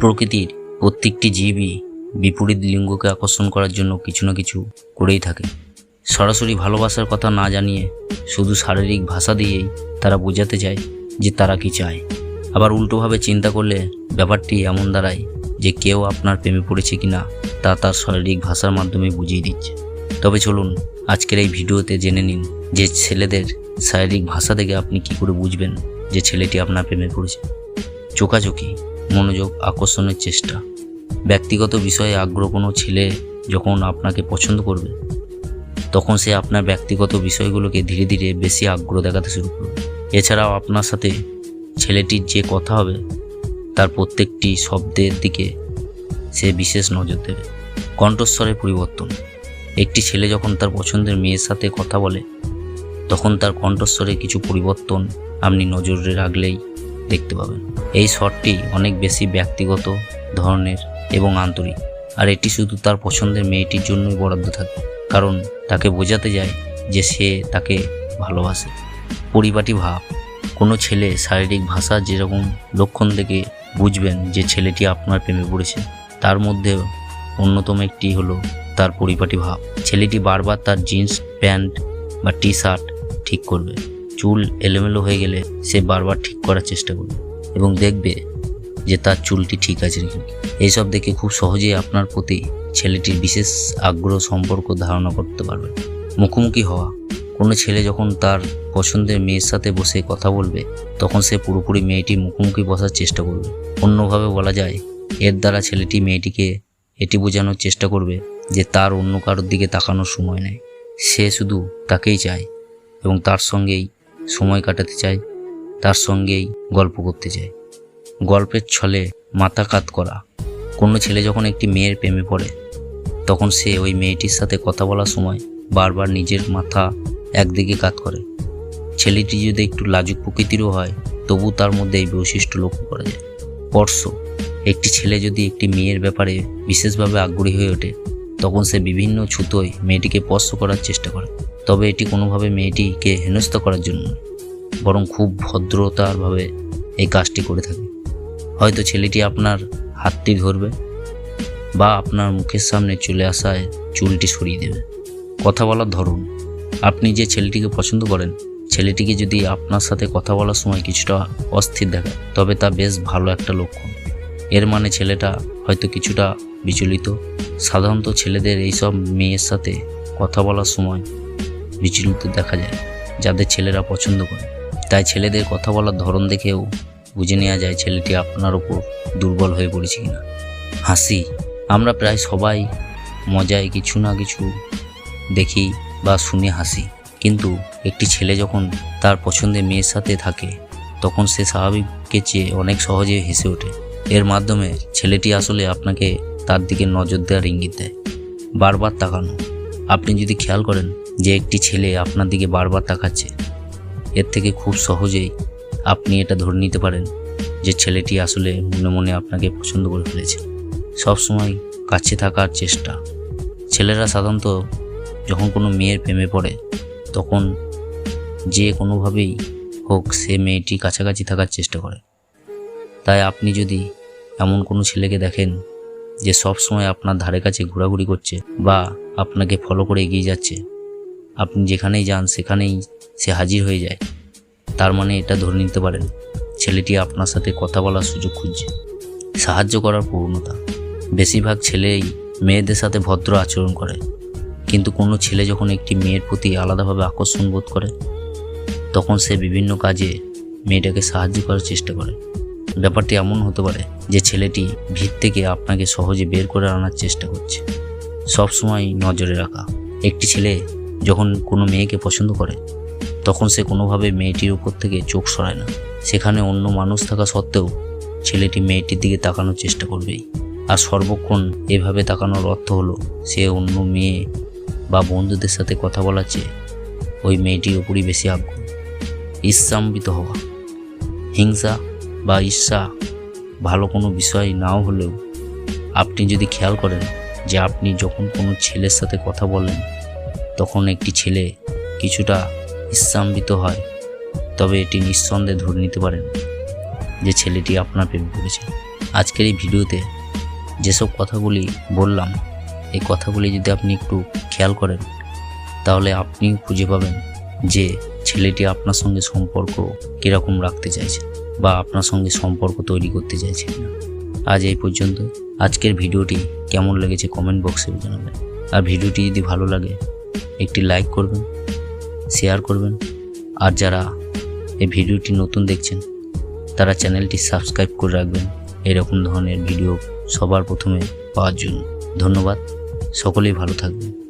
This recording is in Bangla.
প্রকৃতির প্রত্যেকটি জীবই বিপরীত লিঙ্গকে আকর্ষণ করার জন্য কিছু না কিছু করেই থাকে। সরাসরি ভালোবাসার কথা না জানিয়ে শুধু শারীরিক ভাষা দিয়েই তারা বোঝাতে চায় যে তারা কি চায়। আবার উল্টোভাবে চিন্তা করলে ব্যাপারটি এমন দাঁড়ায় যে কেউ আপনার প্রেমে পড়েছে কিনা তা তার শারীরিক ভাষার মাধ্যমে বুঝিয়ে দিচ্ছে। তবে চলুন আজকের এই ভিডিওতে জেনে নিন যে ছেলেদের শারীরিক ভাষা দেখে আপনি কি করে বুঝবেন যে ছেলেটি আপনার প্রেমে পড়েছে। চোখাচোখি, মনোযোগ, আকর্ষণের চেষ্টা, ব্যক্তিগত বিষয়ে আগ্রহ। কোনো ছেলে যখন আপনাকে পছন্দ করবে তখন সে আপনার ব্যক্তিগত বিষয়গুলোকে ধীরে ধীরে বেশি আগ্রহ দেখাতে শুরু করবে। এছাড়াও আপনার সাথে ছেলেটির যে কথা হবে তার প্রত্যেকটি শব্দের দিকে সে বিশেষ নজর দেবে। কণ্ঠস্বরের পরিবর্তন। একটি ছেলে যখন তার পছন্দের মেয়ের সাথে কথা বলে তখন তার কণ্ঠস্বরে কিছু পরিবর্তন আপনি নজরে রাখলেই দেখতে পাবেন। এই স্বরটি অনেক বেশি ব্যক্তিগত ধরনের এবং আন্তরিক, আর এটি শুধু তার পছন্দের মেয়েটির জন্যই বরাদ্দ থাকে, কারণ তাকে বোঝাতে যায় যে সে তাকে ভালোবাসে। পরিপাটি ভাব। কোনো ছেলে শারীরিক ভাষা যেরকম লক্ষণ দেখে বুঝবেন যে ছেলেটি আপনার প্রেমে পড়েছে, তার মধ্যে অন্যতম একটি হলো তার পরিপাটি ভাব। ছেলেটি বারবার তার জিন্স প্যান্ট বা টি শার্ট ঠিক করবে। চুল এলোমেলো হয়ে গেলে সে বারবার ঠিক করার চেষ্টা করবে এবং দেখবে যে তার চুলটি ঠিক আছে নাকি। এইসব দেখে খুব সহজেই আপনার প্রতি ছেলেটির বিশেষ আগ্রহ সম্পর্ক ধারণা করতে পারবে। মুখোমুখি হওয়া। কোনো ছেলে যখন তার পছন্দের মেয়ের সাথে বসে কথা বলবে তখন সে পুরোপুরি মেয়েটির মুখোমুখি বসার চেষ্টা করবে। অন্যভাবে বলা যায়, এর দ্বারা ছেলেটি মেয়েটিকে এটি বোঝানোর চেষ্টা করবে যে তার অন্য কারোর দিকে তাকানোর সময় নেই। সে শুধু তাকেই চায় এবং তার সঙ্গেই সময় কাটাতে চায়, তার সঙ্গেই গল্প করতে চায়। গল্পের ছলে মাথা কাত করা। কোনো ছেলে যখন একটি মেয়ের প্রেমে পড়ে তখন সে ওই মেয়েটির সাথে কথা বলার সময় বারবার নিজের মাথা একদিকে কাত করে। ছেলেটি যদি একটু লাজুক প্রকৃতিরও হয় তবু তার মধ্যে এই বৈশিষ্ট্য লক্ষ্য করা যায়। স্পর্শ। একটি ছেলে যদি একটি মেয়ের ব্যাপারে বিশেষভাবে আগ্রহী হয়ে ওঠে তখন সে বিভিন্ন ছুতোয় মেয়েটিকে স্পর্শ করার চেষ্টা করে। তবে এটি কোনোভাবে মেয়েটিকে হেনস্থা করার জন্য নয়, বরং খুব ভদ্রতারভাবে এই কাজটি করে থাকে। হয়তো ছেলেটি আপনার হাতটি ধরবে বা আপনার মুখের সামনে চলে আসায় চুলটি সরিয়ে দেবে। কথা বলার ধরন। আপনি যে ছেলেটিকে পছন্দ করেন ছেলেটিকে যদি আপনার সাথে কথা বলার সময় কিছুটা অস্থির দেখায় তবে তা বেশ ভালো একটা লক্ষণ। এর মানে ছেলেটা হয়তো কিছুটা বিচলিত। সাধারণত ছেলেদের এইসব মেয়ের সাথে কথা বলার সময় বিচলিত দেখা যায় যাদের ছেলেরা পছন্দ করে। তাই ছেলেদের কথা বলার ধরন দেখেও বুঝে নেওয়া যায় ছেলেটি আপনার ওপর দুর্বল হয়ে পড়েছে কিনা। হাসি। আমরা প্রায় সবাই মজায় কিছু না কিছু দেখি বা শুনে হাসি, কিন্তু একটি ছেলে যখন তার পছন্দের মেয়ের সাথে থাকে তখন সে স্বাভাবিকের চেয়ে অনেক সহজে হেসে ওঠে। এর মাধ্যমে ছেলেটি আসলে আপনাকে তার দিকে নজর দেওয়ার ইঙ্গিত দেয়। বারবার তাকানো। আপনি যদি খেয়াল করেন যে একটি ছেলে আপনার দিকে বারবার তাকাচ্ছে, এর থেকে খুব সহজেই আপনি এটা ধরে নিতে পারেন যে ছেলেটি আসলে মনে মনে আপনাকে পছন্দ করে ফেলেছে। সবসময় কাছে থাকার চেষ্টা। ছেলেরা সাধারণত যখন কোনো মেয়ের প্রেমে পড়ে তখন যে কোনোভাবেই হোক সে মেয়েটি কাছাকাছি থাকার চেষ্টা করে। তাই আপনি যদি এমন কোনো ছেলেকে দেখেন যে সব সময় আপনার ধারে কাছে ঘোরাঘুরি করছে বা আপনাকে ফলো করে এগিয়ে যাচ্ছে, আপনি যেখানেই যান সেখানেই সে হাজির হয়ে যায়, তার মানে এটা ধরে নিতে পারেন ছেলেটি আপনার সাথে কথা বলার সুযোগ খুঁজছে। সাহায্য করার প্রবণতা। বেশিরভাগ ছেলেই মেয়েদের সাথে ভদ্র আচরণ করে, কিন্তু কোনো ছেলে যখন একটি মেয়ের প্রতি আলাদাভাবে আকর্ষণ বোধ করে তখন সে বিভিন্ন কাজে মেয়েটাকে সাহায্য করার চেষ্টা করে। ব্যাপারটি এমন হতে পারে যে ছেলেটি ভিত থেকে আপনাকে সহজে বের করে আনার চেষ্টা করছে। সবসময় নজরে রাখা। একটি ছেলে যখন কোনো মেয়েকে পছন্দ করে তখন সে কোনোভাবে মেয়েটির উপর থেকে চোখ সরায় না। সেখানে অন্য মানুষ থাকা সত্ত্বেও ছেলেটি মেয়েটির দিকে তাকানোর চেষ্টা করবেই। আর সর্বক্ষণ এভাবে তাকানোর অর্থ হলো সে অন্য মেয়ে বা বন্ধুদের সাথে কথা বলার চেয়ে ওই মেয়েটির উপরই বেশি আগ্রহ। ঈর্ষান্বিত হওয়া। হিংসা বা ঈর্ষা ভালো কোনো বিষয় নাও হলেও আপনি যদি খেয়াল করেন যে আপনি যখন কোনো ছেলের সাথে কথা বলেন তখন একটি ছেলে কিছুটা ঈর্ষান্বিত হয়, তবে এটি নিঃসন্দেহে ধরে নিতে পারেন যে ছেলেটি আপনার প্রেমে পড়েছে। আজকের এই ভিডিওতে যেসব কথাগুলি বললাম, এই কথাগুলি যদি আপনি একটু খেয়াল করেন তাহলে আপনি খুঁজে পাবেন যে ছেলেটি আপনার সঙ্গে সম্পর্ক কীরকম রাখতে চাইছে বা আপনার সঙ্গে সম্পর্ক তৈরি করতে চাইছে না। আজ এই পর্যন্ত। আজকের ভিডিওটি কেমন লেগেছে কমেন্ট বক্সে জানাবেন। আর ভিডিওটি যদি ভালো লাগে একটি লাইক করবেন, শেয়ার করবেন। আর যারা এই ভিডিওটি নতুন দেখছেন তারা চ্যানেলটি সাবস্ক্রাইব করে রাখবেন এরকম ধরনের ভিডিও সবার প্রথমে পাওয়ার জন্য। ধন্যবাদ, সকলেই ভালো থাকবেন।